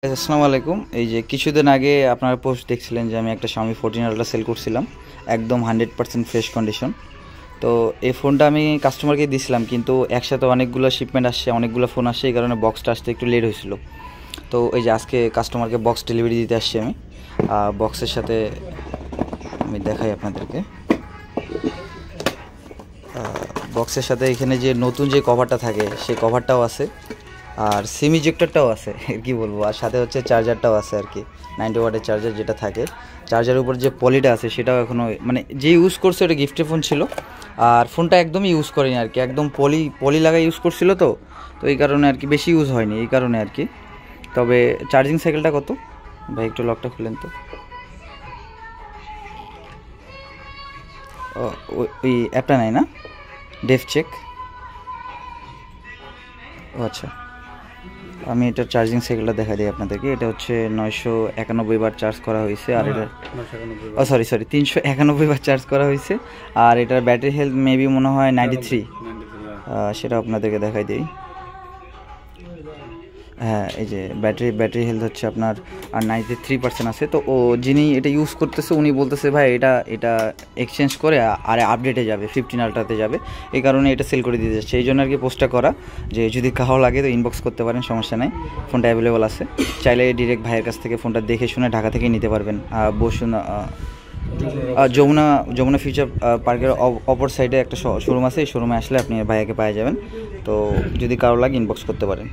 আসসালামু আলাইকুম। এই যে কিছুদিন আগে আপনারা পোস্ট দেখছিলেন যে আমি একটা Xiaomi 14 Ultra সেল করছিলাম, একদম 100% ফ্রেশ কন্ডিশন। তো এই ফোনটা আমি কাস্টমারকে দিয়েছিলাম, কিন্তু একসাথে অনেকগুলো শিপমেন্ট আসছে, অনেকগুলো ফোন আসছে, এই কারণে বক্সটা আসতে একটু লেট হয়েছিল। তো এই যে আজকে কাস্টমারকে বক্স ডেলিভারি দিতে আসছি আমি। বক্সের সাথে আমি দেখাই আপনাদেরকে। বক্সের সাথে এখানে যে নতুন যে কভারটা থাকে সেই কভারটাও আছে, আর সিম ইজেক্টরটাও আছে কি বলবো, আর সাথে হচ্ছে চার্জারটাও আছে আর কি, 90 ওয়াটের চার্জার যেটা থাকে। চার্জারের উপর যে পলিটা আছে সেটাও এখনও মানে যে ইউজ করছে ওটা গিফটের ফোন ছিল, আর ফোনটা একদমই ইউজ করিনি আর কি, একদম পলি লাগাই ইউজ করছিল। তো তো এই কারণে আর কি বেশি ইউজ হয়নি, এই কারণে আর কি। তবে চার্জিং সাইকেলটা কত ভাই, একটু লকটা খুলেন তো। ওই অ্যাপটা নাই না, ডেফ চেক। ও আচ্ছা, আমি এটার চার্জিং সাইকেলটা দেখা দিই আপনাদেরকে। এটা হচ্ছে 991 বার চার্জ করা হয়েছে, আর এটা সরি 391 বার চার্জ করা হয়েছে। আর এটার ব্যাটারি হেলথ মেবি মনে হয় 93, সেটা আপনাদেরকে দেখাই দিই। হ্যাঁ, এই যে ব্যাটারি হেলথ হচ্ছে আপনার আর 93% আছে। তো ও যিনি এটা ইউজ করতেছে উনি বলতেছে ভাই এটা এক্সচেঞ্জ করে আর আপডেটে যাবে, 15 আলট্রাতে যাবে, এই কারণে এটা সেল করে দিতে যাচ্ছে। এই জন্য আর কি পোস্টটা করা, যে যদি কাহো লাগে তো ইনবক্স করতে পারেন, সমস্যা নেই, ফোনটা অ্যাভেলেবল আছে। চাইলে ডিরেক্ট ভাইয়ের কাছ থেকে ফোনটা দেখে শুনে ঢাকা থেকেই নিতে পারবেন। বসুন, যমুনা ফিউচার পার্কের অপর সাইডে একটা শোরুম আছে, এই শোরুমে আসলে আপনি ভাইয়াকে পেয়ে যাবেন। তো যদি কারো লাগে ইনবক্স করতে পারেন।